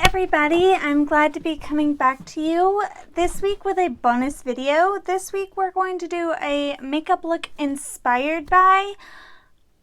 everybody, I'm glad to be coming back to you this week with a bonus video. This week we're going to do a makeup look inspired by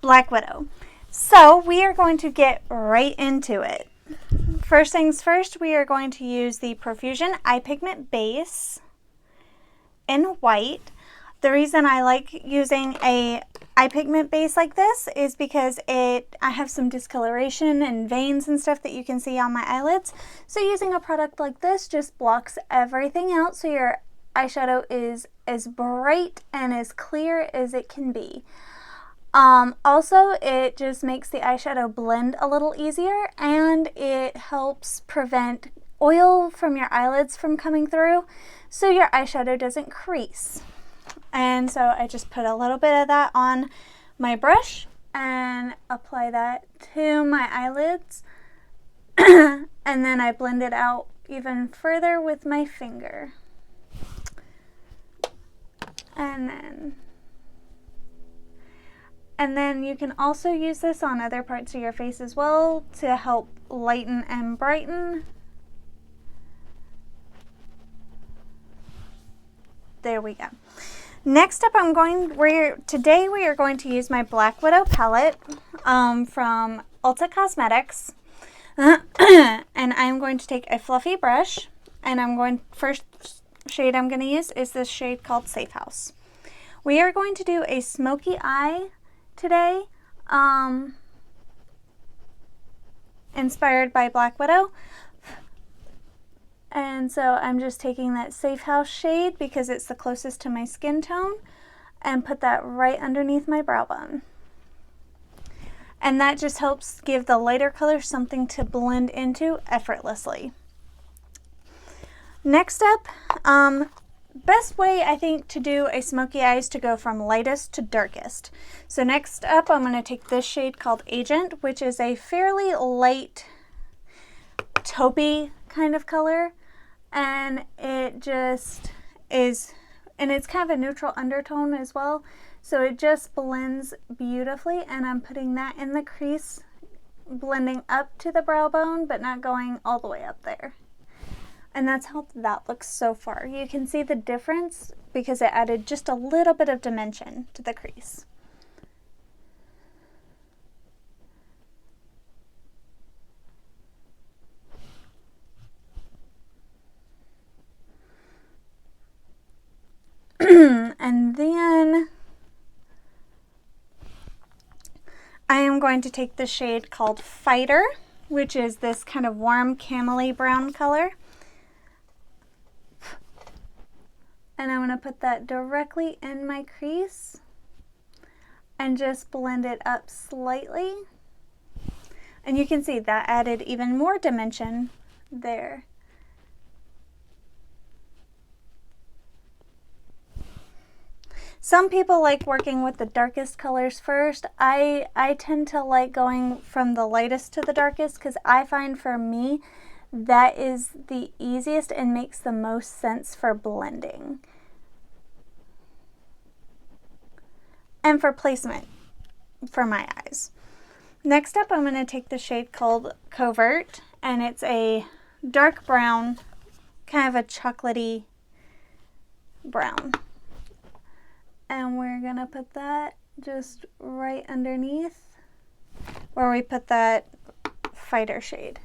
Black Widow. So we are going to get right into it. First things first, we are going to use the Profusion Eye Pigment Base in white. The reason I like using a eye pigment base like this is because I have some discoloration and veins and stuff that you can see on my eyelids. So using a product like this just blocks everything out so your eyeshadow is as bright and as clear as it can be. Also, it just makes the eyeshadow blend a little easier, and it helps prevent oil from your eyelids from coming through so your eyeshadow doesn't crease. And so I just put a little bit of that on my brush and apply that to my eyelids. And then I blend it out even further with my finger. And then you can also use this on other parts of your face as well to help lighten and brighten. There we go. Next up, today we are going to use my Black Widow palette from Ulta Cosmetics. And I'm going to take a fluffy brush, and first shade I'm going to use is this shade called Safe House. We are going to do a smoky eye today, inspired by Black Widow. And so I'm just taking that Safe House shade because it's the closest to my skin tone and put that right underneath my brow bone. And that just helps give the lighter color something to blend into effortlessly. Next up, best way I think to do a smoky eye is to go from lightest to darkest. So next up I'm going to take this shade called Agent, which is a fairly light taupey kind of color. And it just is, and it's kind of a neutral undertone as well, so it just blends beautifully. And I'm putting that in the crease, blending up to the brow bone but not going all the way up there. And that's how that looks so far. You can see the difference because it added just a little bit of dimension to the crease. And then I am going to take the shade called Fighter, which is this kind of warm camely brown color. And I'm going to put that directly in my crease and just blend it up slightly. And you can see that added even more dimension there. Some people like working with the darkest colors first. I tend to like going from the lightest to the darkest because I find for me that is the easiest and makes the most sense for blending and for placement for my eyes. Next up, I'm going to take the shade called Covert, and it's a dark brown, kind of a chocolatey brown. And we're going to put that just right underneath where we put that Fighter shade.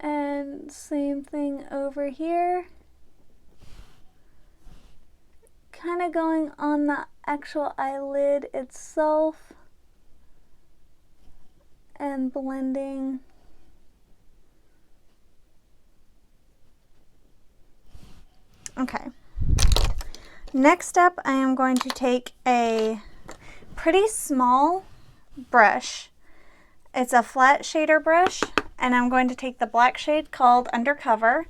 And same thing over here. Kind of going on the actual eyelid itself and blending. Okay, next up I am going to take a pretty small brush. It's a flat shader brush, and I'm going to take the black shade called Undercover,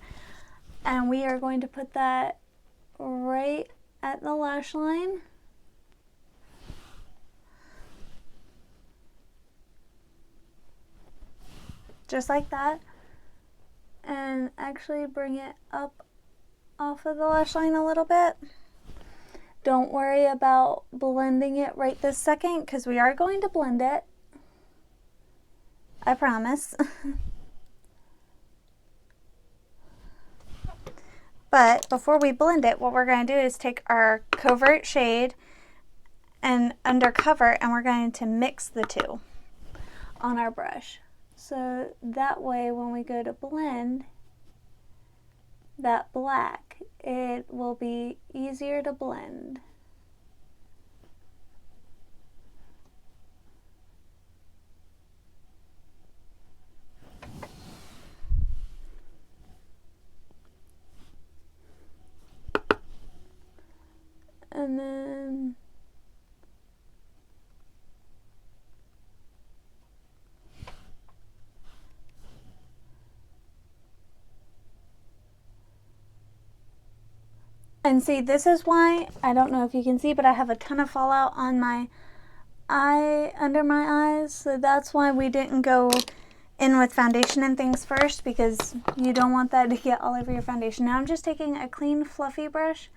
and we are going to put that right at the lash line. Just like that, and actually bring it up off of the lash line a little bit. Don't worry about blending it right this second because we are going to blend it. I promise. But before we blend it, what we're going to do is take our covert shade and undercover, and we're going to mix the two on our brush. So that way when we go to blend that black, it will be easier to blend. And then see, this is why, I don't know if you can see, but I have a ton of fallout on my eye, under my eyes. So that's why we didn't go in with foundation and things first, because you don't want that to get all over your foundation. Now I'm just taking a clean fluffy brush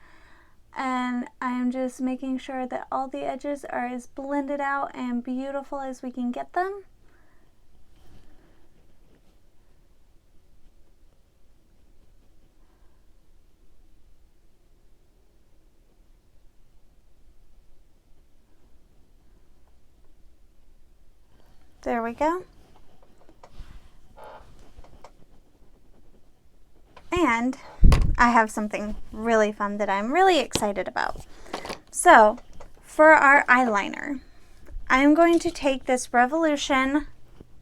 and I'm just making sure that all the edges are as blended out and beautiful as we can get them. There we go. And I have something really fun that I'm really excited about. So for our eyeliner, I'm going to take this Revolution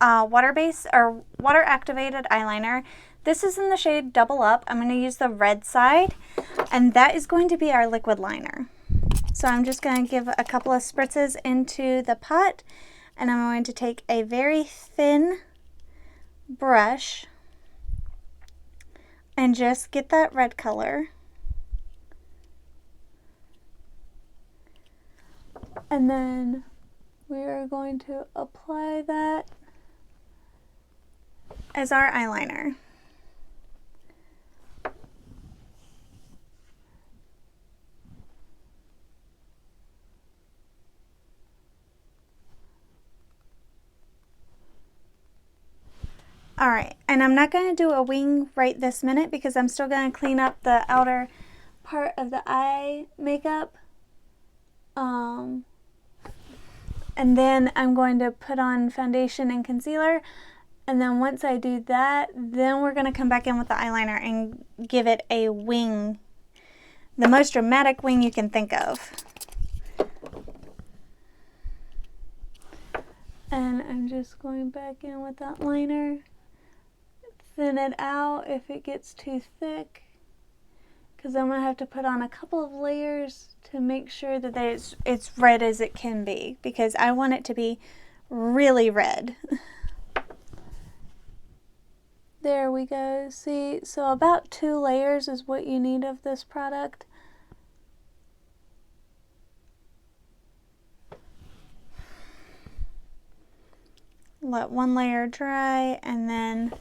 water-based or water-activated eyeliner. This is in the shade Double Up. I'm going to use the red side, and that is going to be our liquid liner. So I'm just going to give a couple of spritzes into the pot, and I'm going to take a very thin brush and just get that red color. And then we are going to apply that as our eyeliner. All right, and I'm not going to do a wing right this minute because I'm still going to clean up the outer part of the eye makeup. And then I'm going to put on foundation and concealer. And then once I do that, then we're going to come back in with the eyeliner and give it a wing. The most dramatic wing you can think of. And I'm just going back in with that liner. Thin it out if it gets too thick, because I'm going to have to put on a couple of layers to make sure that it's red as it can be, because I want it to be really red. There we go. See, so about 2 layers is what you need of this product. Let one layer dry and then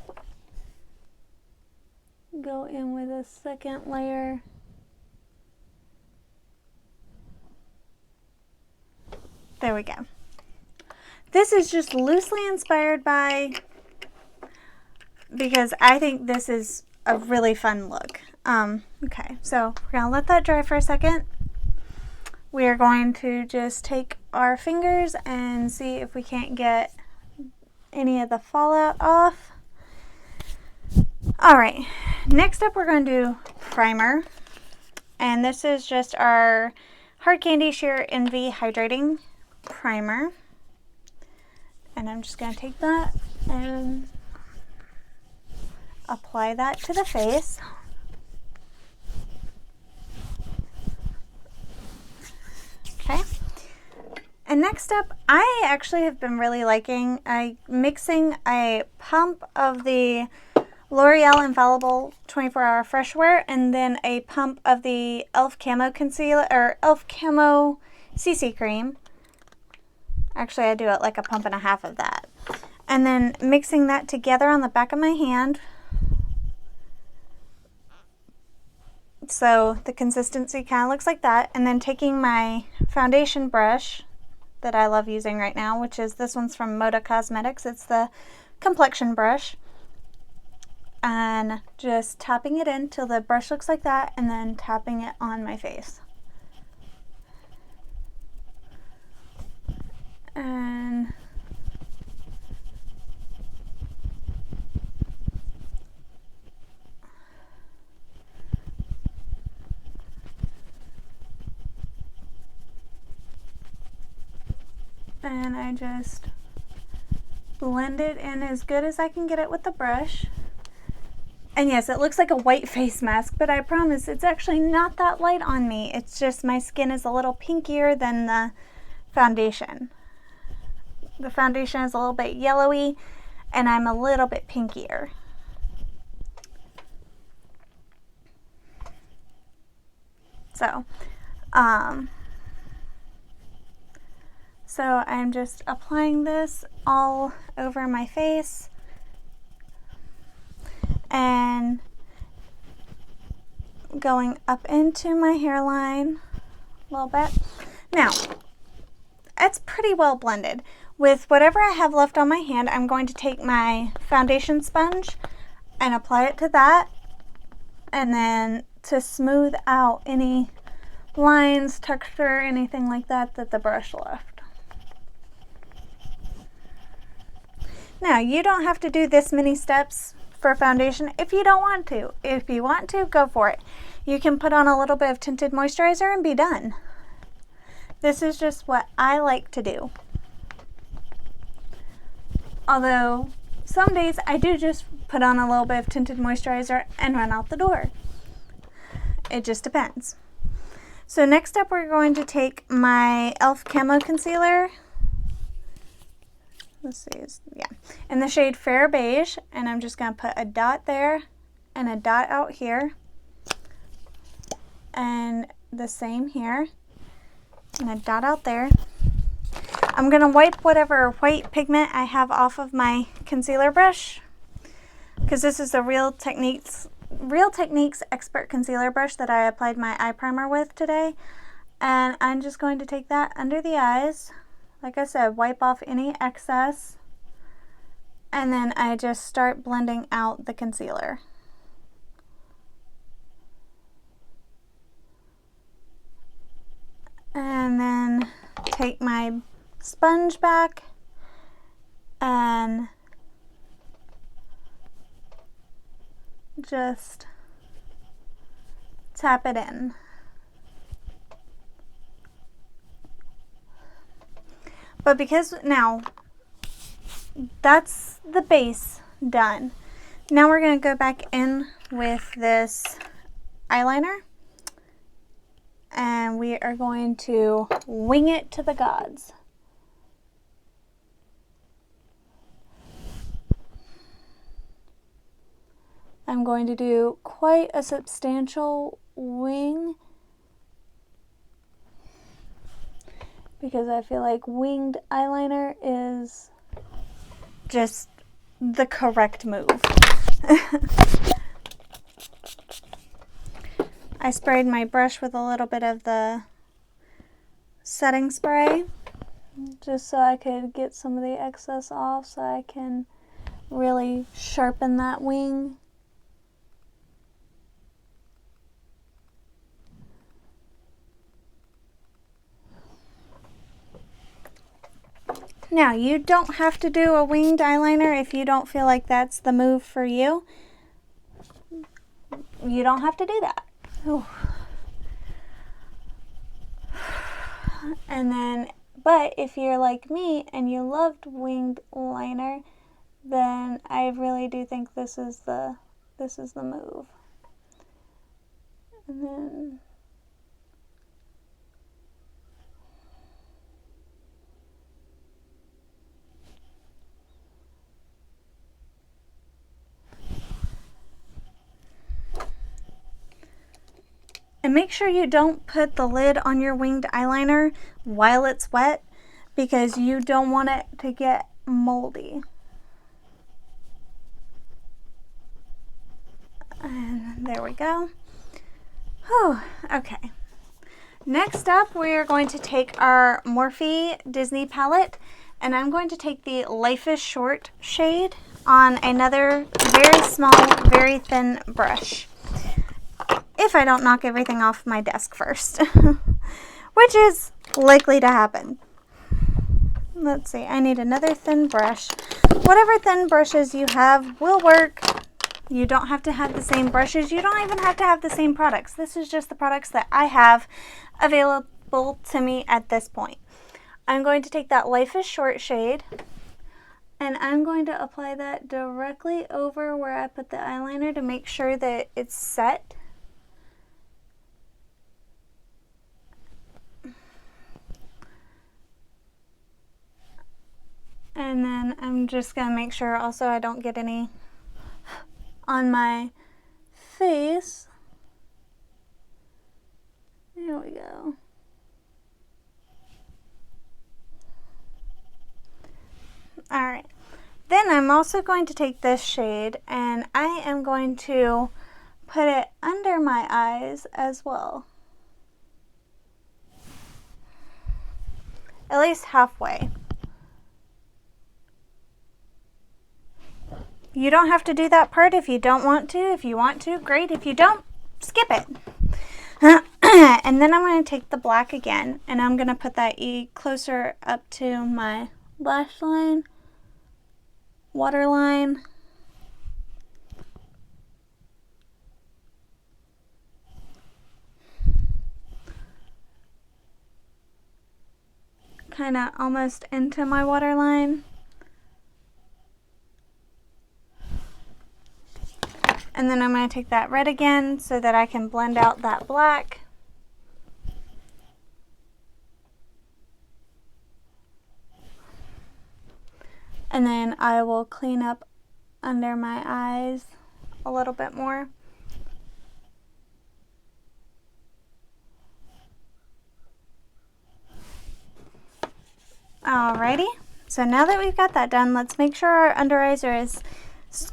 go in with a second layer. There we go. This is just loosely inspired by, because I think this is a really fun look. Okay, so we're gonna let that dry for a second. We are going to just take our fingers and see if we can't get any of the fallout off. All right, next up we're going to do primer, and this is just our Hard Candy Sheer Envy Hydrating Primer, and I'm just going to take that and apply that to the face. Okay, and next up, I actually have been really liking mixing a pump of the L'Oreal Infallible 24-Hour Fresh Wear and then a pump of the e.l.f. Camo Concealer, or e.l.f. Camo CC Cream. Actually, I do it like a pump and a half of that. And then mixing that together on the back of my hand So the consistency kind of looks like that. And then taking my foundation brush that I love using right now, which is this one's from Moda Cosmetics. It's the complexion brush. And just tapping it in till the brush looks like that, and then tapping it on my face. And I just blend it in as good as I can get it with the brush. And yes, it looks like a white face mask, but I promise it's actually not that light on me. It's just my skin is a little pinkier than the foundation. The foundation is a little bit yellowy, and I'm a little bit pinkier. So I'm just applying this all over my face and going up into my hairline a little bit. Now, it's pretty well blended. With whatever I have left on my hand, I'm going to take my foundation sponge and apply it to that, and then to smooth out any lines, texture, anything like that that the brush left. Now, you don't have to do this many steps for foundation if you don't want to. If you want to, go for it. You can put on a little bit of tinted moisturizer and be done. This is just what I like to do. Although, some days I do just put on a little bit of tinted moisturizer and run out the door. It just depends. So next up, we're going to take my e.l.f. Camo Concealer. Let's see, in the shade Fair Beige, and I'm just going to put a dot there and a dot out here, and the same here, and a dot out there. I'm going to wipe whatever white pigment I have off of my concealer brush, because this is the Real Techniques Expert Concealer Brush that I applied my eye primer with today, and I'm just going to take that under the eyes. Like I said, wipe off any excess, and then I just start blending out the concealer. And then take my sponge back and just tap it in. But because now that's the base done, now we're going to go back in with this eyeliner, and we are going to wing it to the gods. I'm going to do quite a substantial wing because I feel like winged eyeliner is just the correct move. I sprayed my brush with a little bit of the setting spray just so I could get some of the excess off so I can really sharpen that wing. Now, you don't have to do a winged eyeliner if you don't feel like that's the move for you. You don't have to do that. Ooh. And then, but if you're like me and you loved winged liner, then I really do think this is the move. And then and make sure you don't put the lid on your winged eyeliner while it's wet because you don't want it to get moldy. And there we go. Whew, okay. Next up, we're going to take our Morphe Disney palette, and I'm going to take the Life is Short shade on another very small, very thin brush. If I don't knock everything off my desk first, which is likely to happen. Let's see, I need another thin brush. Whatever thin brushes you have will work. You don't have to have the same brushes. You don't even have to have the same products. This is just the products that I have available to me at this point. I'm going to take that Life is Short shade, and I'm going to apply that directly over where I put the eyeliner to make sure that it's set. And then I'm just going to make sure also I don't get any on my face. There we go. Alright. Then I'm also going to take this shade and I am going to put it under my eyes as well. At least halfway. You don't have to do that part if you don't want to. If you want to, great. If you don't, skip it. And then I'm going to take the black again, and I'm going to put that closer up to my lash line, waterline. Kind of almost into my waterline. And then I'm going to take that red again so that I can blend out that black. And then I will clean up under my eyes a little bit more. Alrighty, so now that we've got that done, let's make sure our under eyes are as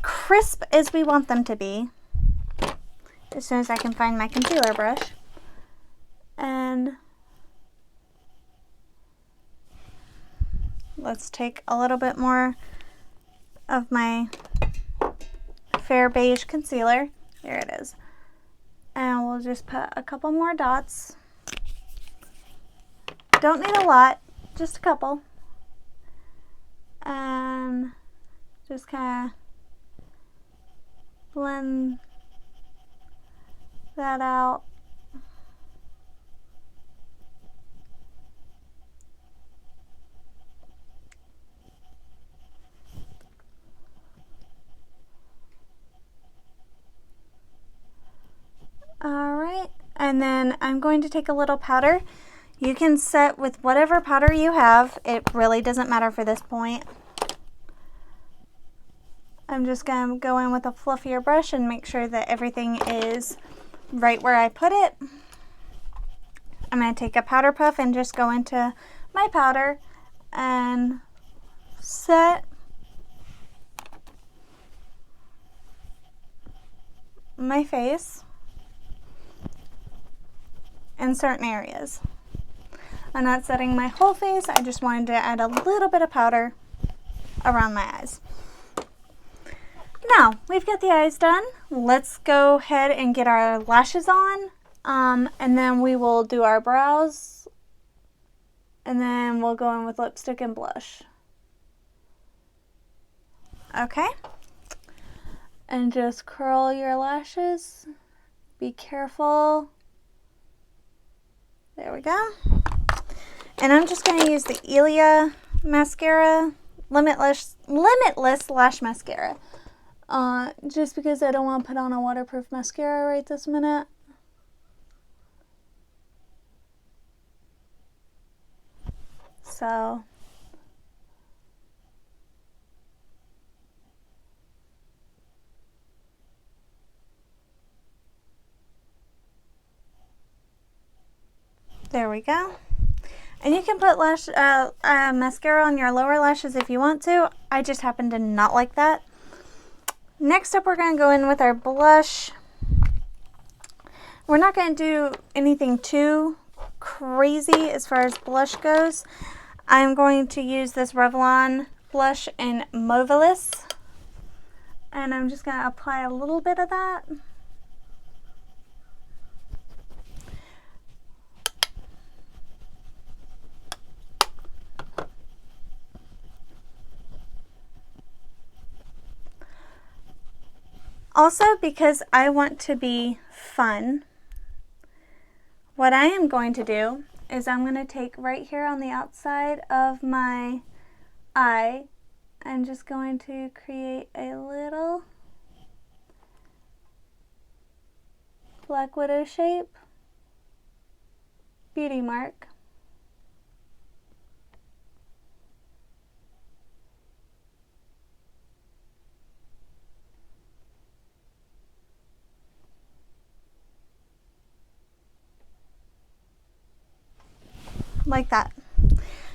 crisp as we want them to be. As soon as I can find my concealer brush. And let's take a little bit more of my Fair Beige concealer. There it is. And we'll just put a couple more dots. Don't need a lot, just a couple. And just kind of blend that out. Alright, and then I'm going to take a little powder. You can set with whatever powder you have. It really doesn't matter for this point. I'm just going to go in with a fluffier brush and make sure that everything is right where I put it. I'm going to take a powder puff and just go into my powder and set my face in certain areas. I'm not setting my whole face, I just wanted to add a little bit of powder around my eyes. Now, we've got the eyes done. Let's go ahead and get our lashes on, and then we will do our brows, and then we'll go in with lipstick and blush. Okay? And just curl your lashes. Be careful. There we go. And I'm just going to use the Ilia mascara, Limitless Lash Mascara. Just because I don't want to put on a waterproof mascara right this minute. So there we go. And you can put mascara on your lower lashes if you want to. I just happen to not like that. Next up, we're going to go in with our blush. we're not going to do anything too crazy as far as blush goes. I'm going to use this Revlon blush in Mauvelous, and I'm just going to apply a little bit of that. Also, because I want to be fun, what I am going to do is I'm going to take right here on the outside of my eye, I'm just going to create a little Black Widow shape, beauty mark. Like that.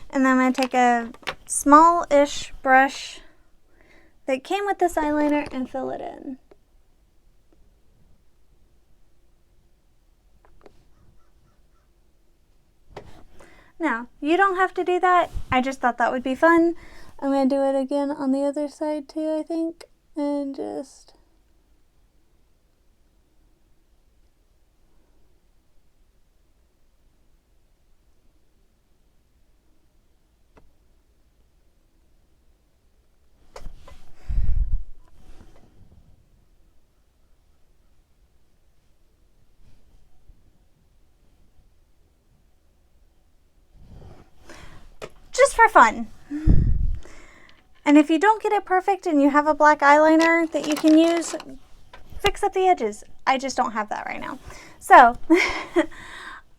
And then I'm going to take a small-ish brush that came with this eyeliner and fill it in. Now, you don't have to do that. I just thought that would be fun. I'm going to do it again on the other side too, I think. And just... for fun. And if you don't get it perfect and you have a black eyeliner that you can use, fix up the edges. I just don't have that right now. So,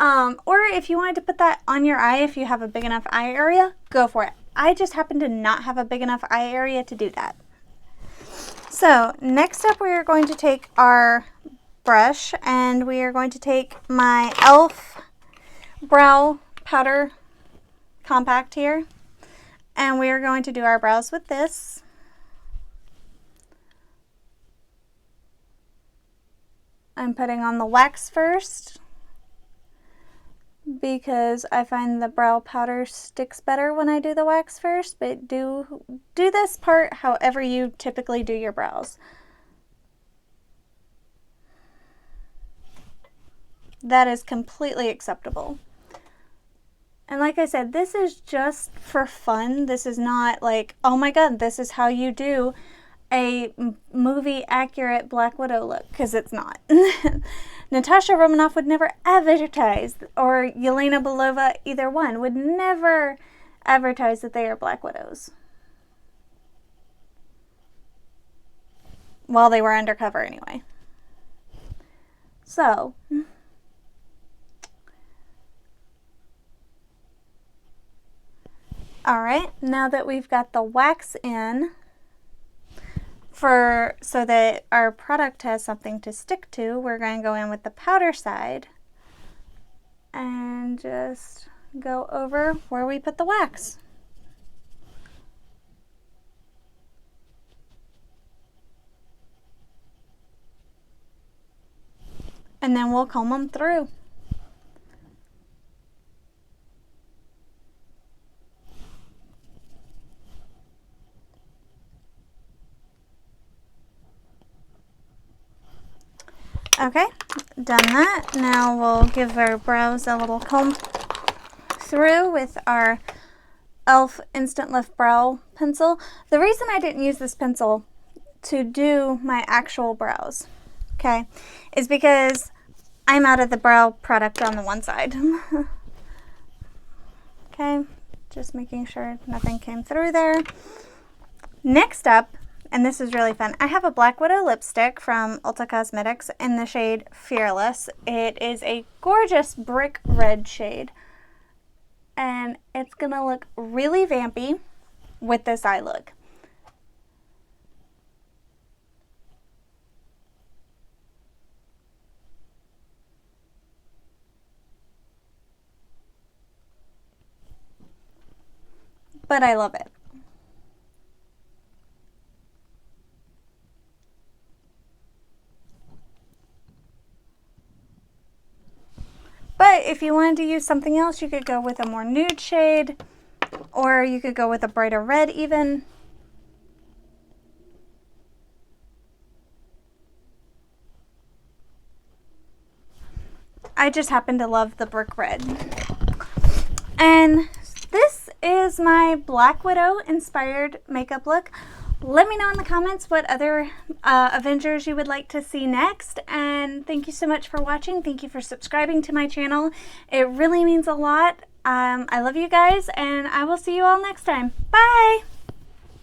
or if you wanted to put that on your eye, if you have a big enough eye area, go for it. I just happen to not have a big enough eye area to do that. So next up, we are going to take our brush and we are going to take my e.l.f. brow powder compact here, and we are going to do our brows with this. I'm putting on the wax first because I find the brow powder sticks better when I do the wax first, but do this part however you typically do your brows. That is completely acceptable. And like I said, this is just for fun. This is not like, oh my god, this is how you do a movie accurate Black Widow look, because it's not. Natasha Romanoff would never advertise, or Yelena Belova, either one, would never advertise that they are Black Widows while they were undercover anyway. So alright, now that we've got the wax in, so that our product has something to stick to, we're going to go in with the powder side and just go over where we put the wax. And then we'll comb them through. Okay, done that. Now we'll give our brows a little comb through with our e.l.f. Instant Lift Brow Pencil. The reason I didn't use this pencil to do my actual brows, okay, is because I'm out of the brow product on the one side. Okay, just making sure nothing came through there. Next up, and this is really fun, I have a Black Widow lipstick from Ulta Cosmetics in the shade Fearless. It is a gorgeous brick red shade, and it's gonna look really vampy with this eye look. But I love it. if you wanted to use something else, you could go with a more nude shade, or you could go with a brighter red even. I just happen to love the brick red. And this is my Black Widow inspired makeup look. Let me know in the comments what other Avengers you would like to see next. And thank you so much for watching. Thank you for subscribing to my channel. It really means a lot. I love you guys, and I will see you all next time. Bye!